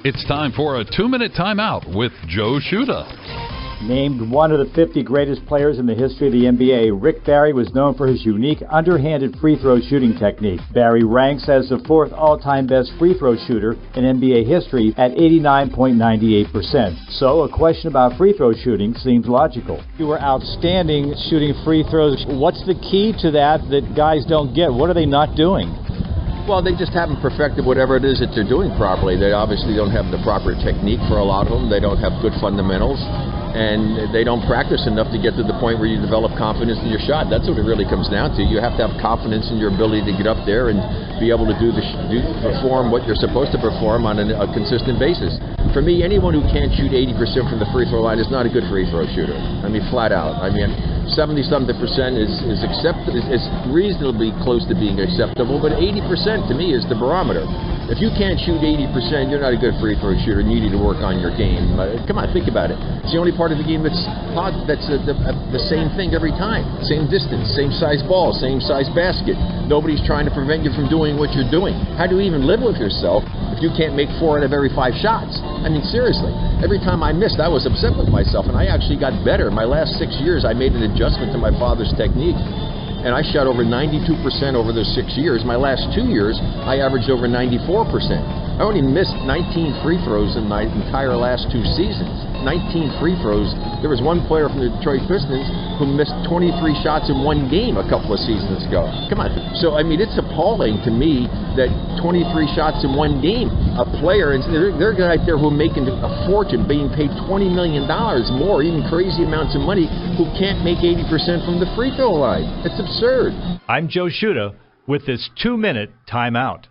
It's time for a 2-minute timeout with Joe Shuda. Named one of the 50 greatest players in the history of the NBA, Rick Barry was known for his unique underhanded free throw shooting technique. Barry ranks as the 4th all-time best free throw shooter in NBA history at 89.98%. So a question about free throw shooting seems logical. You were outstanding shooting free throws. What's the key to that guys don't get? What are they not doing? Well, they just haven't perfected whatever it is that they're doing properly. They obviously don't have the proper technique for a lot of them. They don't have good fundamentals, and they don't practice enough to get to the point where you develop confidence in your shot. That's what it really comes down to. You have to have confidence in your ability to get up there and be able to perform what you're supposed to perform on a consistent basis. For me, anyone who can't shoot 80% from the free throw line is not a good free throw shooter. I mean, flat out. I mean, 70-something% is reasonably close to being acceptable, but 80% to me is the barometer. If you can't shoot 80%, you're not a good free throw shooter, and you need to work on your game. Come on, think about it. It's the only part of the game that's the same thing every time. Same distance, same size ball, same size basket. Nobody's trying to prevent you from doing what you're doing. How do you even live with yourself if you can't make 4 out of every 5 shots? I mean, seriously. Every time I missed, I was upset with myself, and I actually got better. My last 6 years, I made an adjustment to my father's technique, and I shot over 92% over those 6 years. My last 2 years, I averaged over 94%. I only missed 19 free throws in my entire last 2 seasons. 19 free throws. There was one player from the Detroit Pistons who missed 23 shots in 1 game a couple of seasons ago. Come on. So, I mean, it's appalling to me that 23 shots in 1 game. A player, and there are guys out there who are making a fortune, being paid $20 million more, even crazy amounts of money, who can't make 80% from the free throw line. It's absurd. I'm Joe Shuda with this 2-minute timeout.